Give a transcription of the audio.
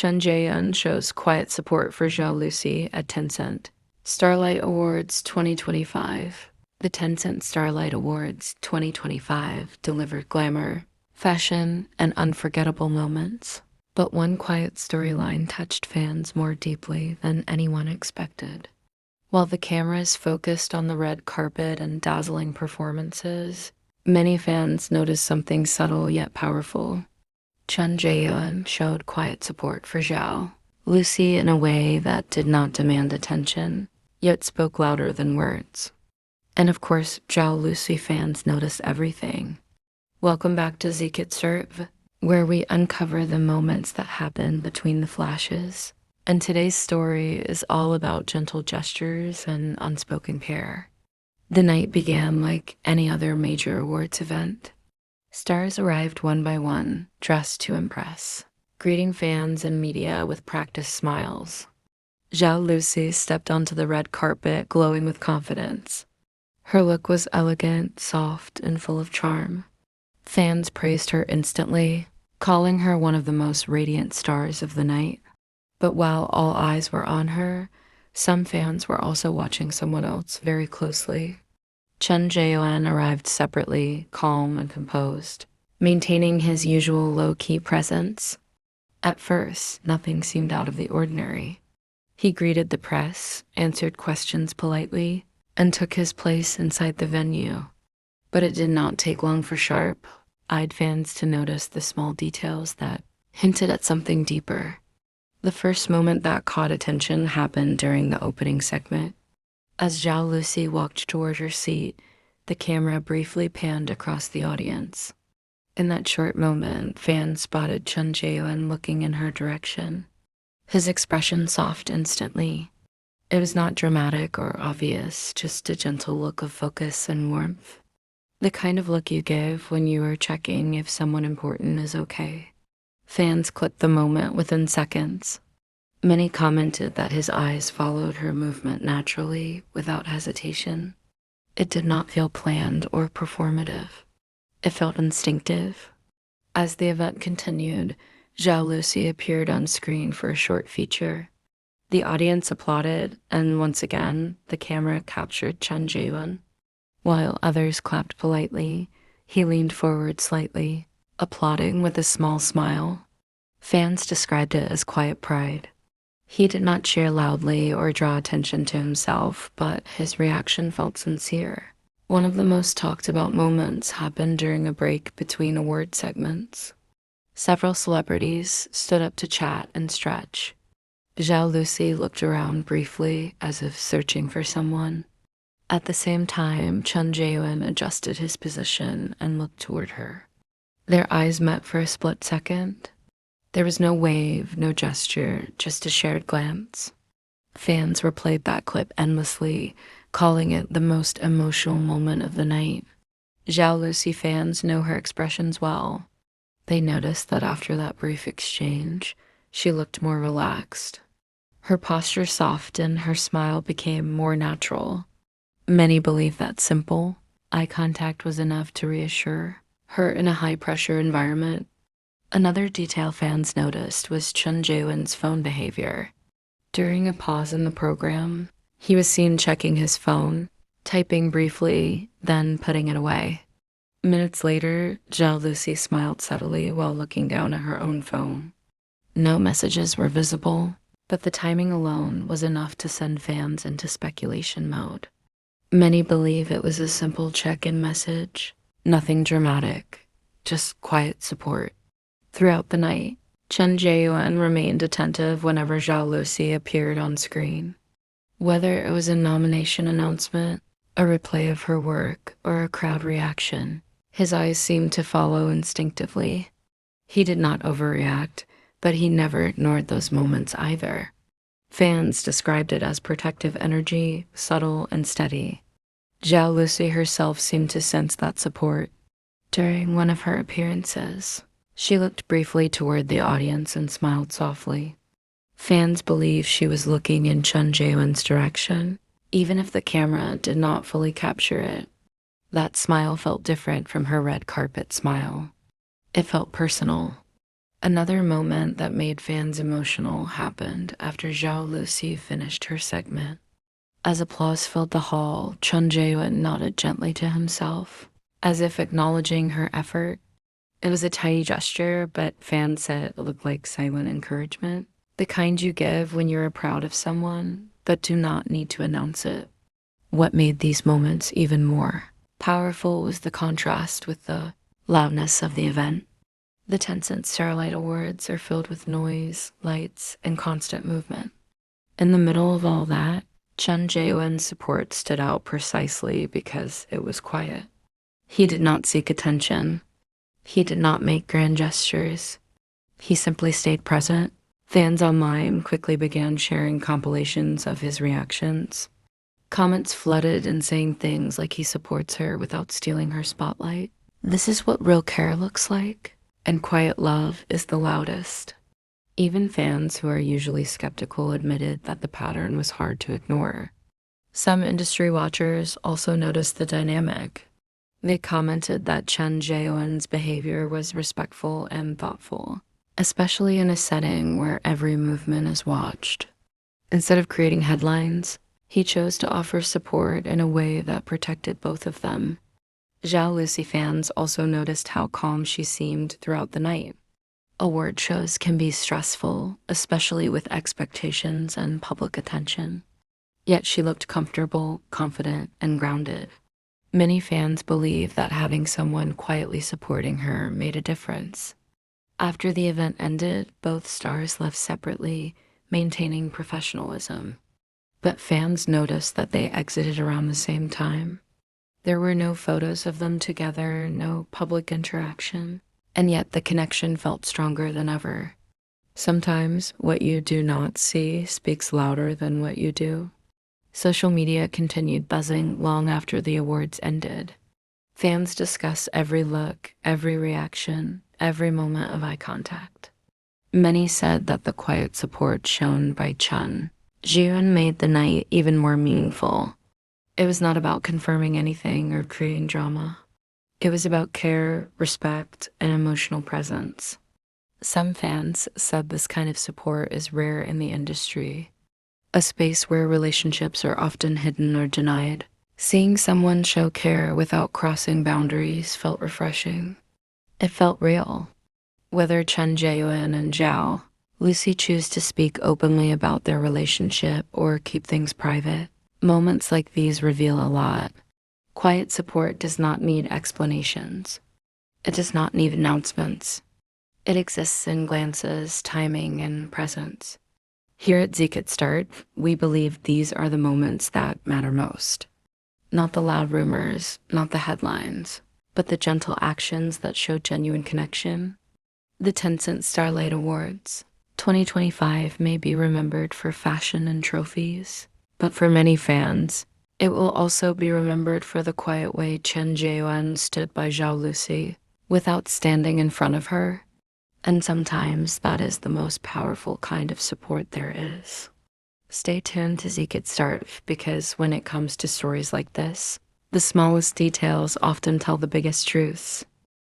Chen Zheyun shows quiet support for Zhao Lusi at Tencent Starlight Awards 2025. The Tencent Starlight Awards 2025 delivered glamour, fashion, and unforgettable moments. But one quiet storyline touched fans more deeply than anyone expected. While the cameras focused on the red carpet and dazzling performances, many fans noticed something subtle yet powerful. Chen Zheyun showed quiet support for Zhao Lusi in a way that did not demand attention, yet spoke louder than words. And of course, Zhao Lusi fans noticed everything. Welcome back to Zikit Serve, where we uncover the moments that happen between the flashes. And today's story is all about gentle gestures and unspoken care. The night began like any other major awards event. Stars arrived one by one, dressed to impress, greeting fans and media with practiced smiles. Zhao Lusi stepped onto the red carpet, glowing with confidence. Her look was elegant, soft, and full of charm. Fans praised her instantly, calling her one of the most radiant stars of the night. But while all eyes were on her, some fans were also watching someone else very closely. Chen Zheyun arrived separately, calm and composed, maintaining his usual low-key presence. At first, nothing seemed out of the ordinary. He greeted the press, answered questions politely, and took his place inside the venue. But it did not take long for sharp-eyed fans to notice the small details that hinted at something deeper. The first moment that caught attention happened during the opening segment. As Zhao Lusi walked toward her seat, the camera briefly panned across the audience. In that short moment, fans spotted Chen Zheyun looking in her direction. His expression softened instantly. It was not dramatic or obvious, just a gentle look of focus and warmth. The kind of look you give when you are checking if someone important is okay. Fans clipped the moment within seconds. Many commented that his eyes followed her movement naturally, without hesitation. It did not feel planned or performative. It felt instinctive. As the event continued, Zhao Lusi appeared on screen for a short feature. The audience applauded, and once again, the camera captured Chen Zheyun. While others clapped politely, he leaned forward slightly, applauding with a small smile. Fans described it as quiet pride. He did not cheer loudly or draw attention to himself, but his reaction felt sincere. One of the most talked about moments happened during a break between award segments. Several celebrities stood up to chat and stretch. Zhao Lusi looked around briefly as if searching for someone. At the same time, Chen Zheyun adjusted his position and looked toward her. Their eyes met for a split second. There was no wave, no gesture, just a shared glance. Fans replayed that clip endlessly, calling it the most emotional moment of the night. Zhao Lusi fans know her expressions well. They noticed that after that brief exchange, she looked more relaxed. Her posture softened, her smile became more natural. Many believe that simple eye contact was enough to reassure her in a high-pressure environment. Another detail fans noticed was Chen Zheyun's phone behavior. During a pause in the program, he was seen checking his phone, typing briefly, then putting it away. Minutes later, Zhao Lusi smiled subtly while looking down at her own phone. No messages were visible, but the timing alone was enough to send fans into speculation mode. Many believe it was a simple check-in message, nothing dramatic, just quiet support. Throughout the night, Chen Zheyun remained attentive whenever Zhao Lusi appeared on screen. Whether it was a nomination announcement, a replay of her work, or a crowd reaction, his eyes seemed to follow instinctively. He did not overreact, but he never ignored those moments either. Fans described it as protective energy, subtle and steady. Zhao Lusi herself seemed to sense that support. During one of her appearances, she looked briefly toward the audience and smiled softly. Fans believe she was looking in Chen Zheyun's direction, even if the camera did not fully capture it. That smile felt different from her red carpet smile. It felt personal. Another moment that made fans emotional happened after Zhao Lusi finished her segment. As applause filled the hall, Chen Zheyun nodded gently to himself, as if acknowledging her effort. It was a tiny gesture, but fans said it looked like silent encouragement. The kind you give when you're proud of someone, but do not need to announce it. What made these moments even more powerful was the contrast with the loudness of the event. The Tencent Starlight Awards are filled with noise, lights, and constant movement. In the middle of all that, Chen Zheyun's support stood out precisely because it was quiet. He did not seek attention. He did not make grand gestures. He simply stayed present. Fans online quickly began sharing compilations of his reactions. Comments flooded and saying things like he supports her without stealing her spotlight. This is what real care looks like, and quiet love is the loudest. Even fans who are usually skeptical admitted that the pattern was hard to ignore. Some industry watchers also noticed the dynamic. They commented that Chen Zheyun's behavior was respectful and thoughtful, especially in a setting where every movement is watched. Instead of creating headlines, he chose to offer support in a way that protected both of them. Zhao Lusi fans also noticed how calm she seemed throughout the night. Award shows can be stressful, especially with expectations and public attention. Yet she looked comfortable, confident, and grounded. Many fans believe that having someone quietly supporting her made a difference. After the event ended, both stars left separately, maintaining professionalism. But fans noticed that they exited around the same time. There were no photos of them together, no public interaction, and yet the connection felt stronger than ever. Sometimes what you do not see speaks louder than what you do. Social media continued buzzing long after the awards ended. Fans discussed every look, every reaction, every moment of eye contact. Many said that the quiet support shown by Chen Zheyun made the night even more meaningful. It was not about confirming anything or creating drama. It was about care, respect, and emotional presence. Some fans said this kind of support is rare in the industry, a space where relationships are often hidden or denied. Seeing someone show care without crossing boundaries felt refreshing. It felt real. Whether Chen Zheyun and Zhao Lusi choose to speak openly about their relationship or keep things private, moments like these reveal a lot. Quiet support does not need explanations. It does not need announcements. It exists in glances, timing, and presence. Here at Zeke at Start, we believe these are the moments that matter most. Not the loud rumors, not the headlines, but the gentle actions that show genuine connection. The Tencent Starlight Awards 2025 may be remembered for fashion and trophies, but for many fans, it will also be remembered for the quiet way Chen Zheyun stood by Zhao Lusi without standing in front of her. And sometimes that is the most powerful kind of support there is. Stay tuned to Zeke at Start, because when it comes to stories like this, the smallest details often tell the biggest truths.